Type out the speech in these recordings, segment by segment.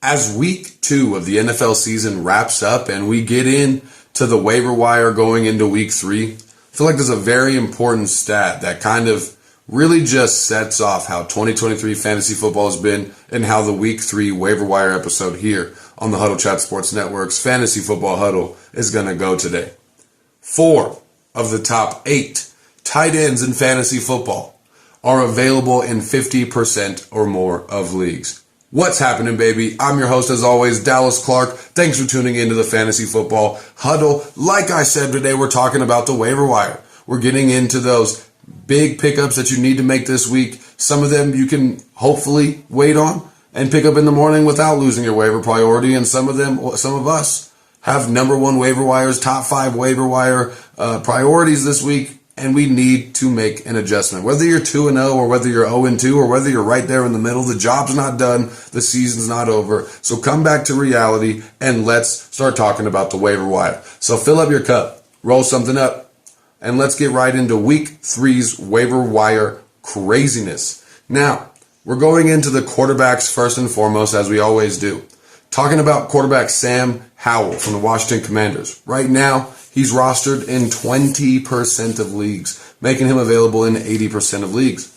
As week 2 of the NFL season wraps up and we get into the waiver wire going into week 3, I feel like there's a very important stat that kind of really just sets off how 2023 fantasy football has been and how the week 3 waiver wire episode here on the Huddle Chat Sports Network's Fantasy Football Huddle is going to go today. 4 of the top 8 tight ends in fantasy football are available in 50% or more of leagues. What's happening, baby? I'm your host, as always, Dallas Clark. Thanks for tuning into the Fantasy Football Huddle. Like I said, today we're talking about the waiver wire. We're getting into those big pickups that you need to make this week. Some of them you can hopefully wait on and pick up in the morning without losing your waiver priority. And some of us have number 1 waiver wires, top 5 waiver wire priorities this week. And we need to make an adjustment. Whether you're 2-0 or whether you're 0-2 or whether you're right there in the middle, the job's not done, the season's not over. So come back to reality and let's start talking about the waiver wire. So fill up your cup, roll something up, and let's get right into week 3's waiver wire craziness. Now, we're going into the quarterbacks first and foremost, as we always do. Talking about quarterback Sam Howell from the Washington Commanders. Right now, he's rostered in 20% of leagues, making him available in 80% of leagues.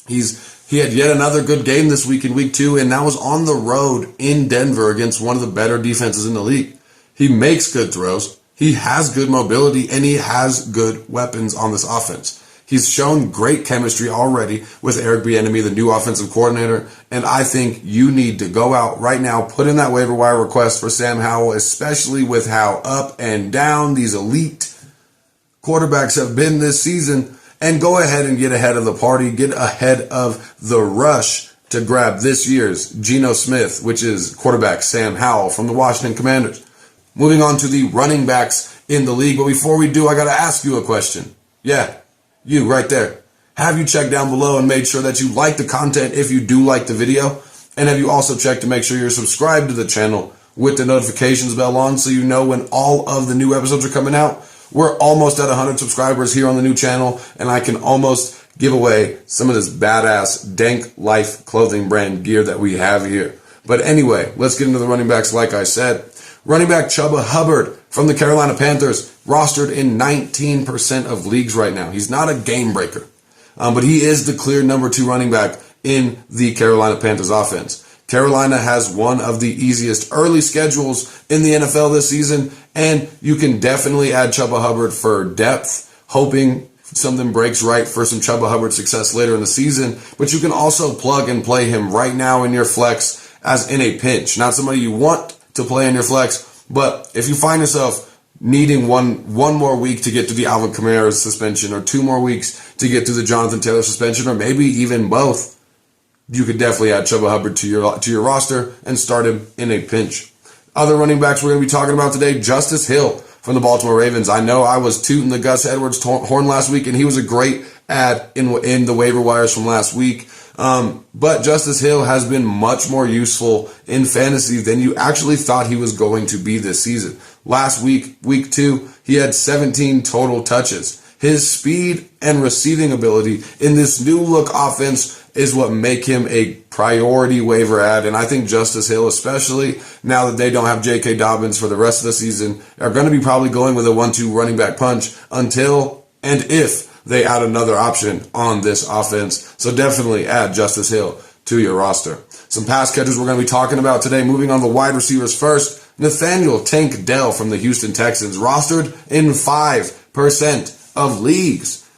He had yet another good game this week in week 2, and that was on the road in Denver against one of the better defenses in the league. He makes good throws, he has good mobility, and he has good weapons on this offense. He's shown great chemistry already with Eric Bieniemy, the new offensive coordinator, and I think you need to go out right now, put in that waiver wire request for Sam Howell, especially with how up and down these elite quarterbacks have been this season, and go ahead and get ahead of the party, get ahead of the rush to grab this year's Geno Smith, which is quarterback Sam Howell from the Washington Commanders. Moving on to the running backs in the league, but before we do, I got to ask you a question. Yeah. You right there. Have you checked down below and made sure that you like the content if you do like the video? And have you also checked to make sure you're subscribed to the channel with the notifications bell on so you know when all of the new episodes are coming out? We're almost at 100 subscribers here on the new channel, and I can almost give away some of this badass Danklyfe clothing brand gear that we have here. But anyway, let's get into the running backs like I said. Running back Chuba Hubbard from the Carolina Panthers, rostered in 19% of leagues right now. He's not a game breaker, but he is the clear number 2 running back in the Carolina Panthers offense. Carolina has one of the easiest early schedules in the NFL this season, and you can definitely add Chuba Hubbard for depth, hoping something breaks right for some Chuba Hubbard success later in the season, but you can also plug and play him right now in your flex as in a pinch. Not somebody you want to play in your flex, but if you find yourself needing one more week to get to the Alvin Kamara suspension, or 2 more weeks to get to the Jonathan Taylor suspension, or maybe even both, you could definitely add Chuba Hubbard to your roster and start him in a pinch. Other running backs we're going to be talking about today, Justice Hill from the Baltimore Ravens. I know I was tooting the Gus Edwards horn last week, and he was a great add in the waiver wires from last week. But Justice Hill has been much more useful in fantasy than you actually thought he was going to be this season. Last week, week 2, he had 17 total touches. His speed and receiving ability in this new look offense is what make him a priority waiver add. And I think Justice Hill, especially now that they don't have J.K. Dobbins for the rest of the season, are going to be probably going with a 1-2 running back punch until and if they add another option on this offense. So definitely add Justice Hill to your roster. Some pass catchers we're going to be talking about today. Moving on to wide receivers first. Nathaniel Tank Dell from the Houston Texans, rostered in 5% of leagues,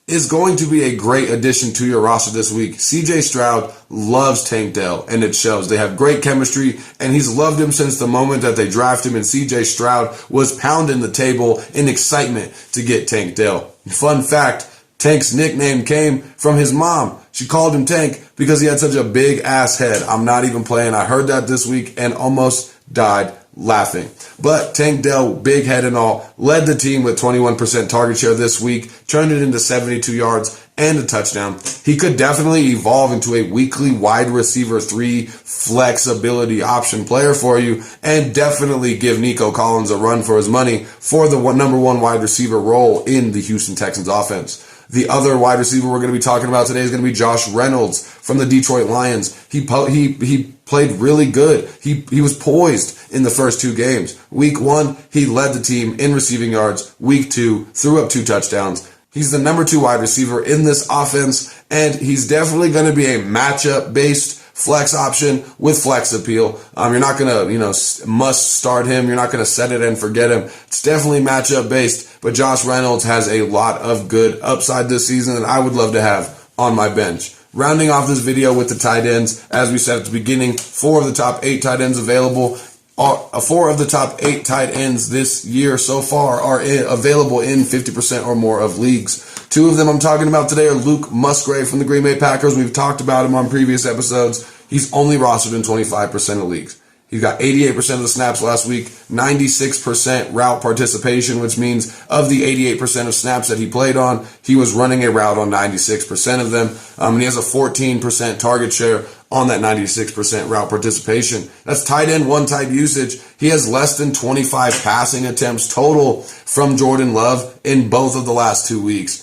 is going to be a great addition to your roster this week. CJ Stroud loves Tank Dell, and it shows. They have great chemistry, and he's loved him since the moment that they drafted him, and CJ Stroud was pounding the table in excitement to get Tank Dell. Fun fact, Tank's nickname came from his mom. She called him Tank because he had such a big ass head. I'm not even playing. I heard that this week and almost died laughing. But Tank Dell, big head and all, led the team with 21% target share this week, turned it into 72 yards and a touchdown. He could definitely evolve into a weekly wide receiver 3 flexibility option player for you, and definitely give Nico Collins a run for his money for the number 1 wide receiver role in the Houston Texans offense. The other wide receiver we're going to be talking about today is going to be Josh Reynolds from the Detroit Lions. He played really good. He was poised in the first 2 games. Week 1, he led the team in receiving yards. Week 2, threw up 2 touchdowns. He's the number 2 wide receiver in this offense, and he's definitely going to be a matchup-based flex option with flex appeal. You're not going to, must start him. You're not going to set it and forget him. It's definitely matchup based, but Josh Reynolds has a lot of good upside this season that I would love to have on my bench. Rounding off this video with the tight ends, as we said at the beginning, 4 of the top 8 tight ends available. 4 of the top 8 tight ends this year so far are available in 50% or more of leagues. 2 of them I'm talking about today are Luke Musgrave from the Green Bay Packers. We've talked about him on previous episodes. He's only rostered in 25% of leagues. He got 88% of the snaps last week, 96% route participation, which means of the 88% of snaps that he played on, he was running a route on 96% of them. And he has a 14% target share on that 96% route participation. That's tight end 1 type usage. He has less than 25 passing attempts total from Jordan Love in both of the last 2 weeks.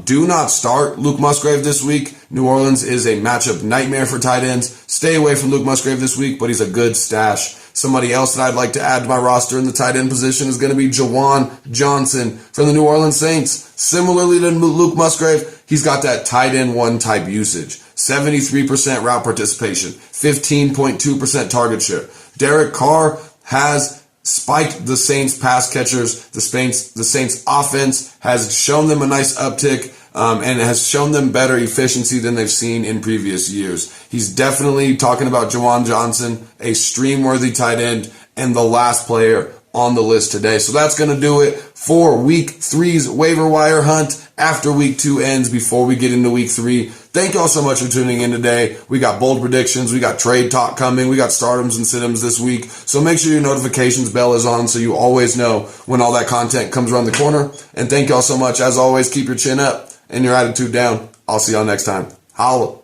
Do not start Luke Musgrave this week. New Orleans is a matchup nightmare for tight ends. Stay away from Luke Musgrave this week, but he's a good stash. Somebody else that I'd like to add to my roster in the tight end position is going to be Juwan Johnson from the New Orleans Saints. Similarly to Luke Musgrave, he's got that tight end 1 type usage. 73% route participation, 15.2% target share. Derek Carr has spiked the Saints pass catchers. The Saints offense has shown them a nice uptick and has shown them better efficiency than they've seen in previous years. He's definitely, talking about Juwan Johnson, a stream-worthy tight end and the last player on the list today. So that's going to do it for week 3's waiver wire hunt after week 2 ends before we get into week 3. Thank you all so much for tuning in today. We got bold predictions. We got trade talk coming. We got stardoms and sit-ems this week. So make sure your notifications bell is on so you always know when all that content comes around the corner. And thank you all so much. As always, keep your chin up and your attitude down. I'll see y'all next time. Holla.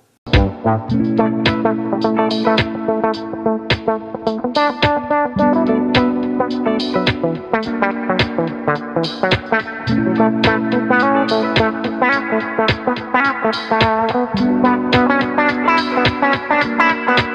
Thank you.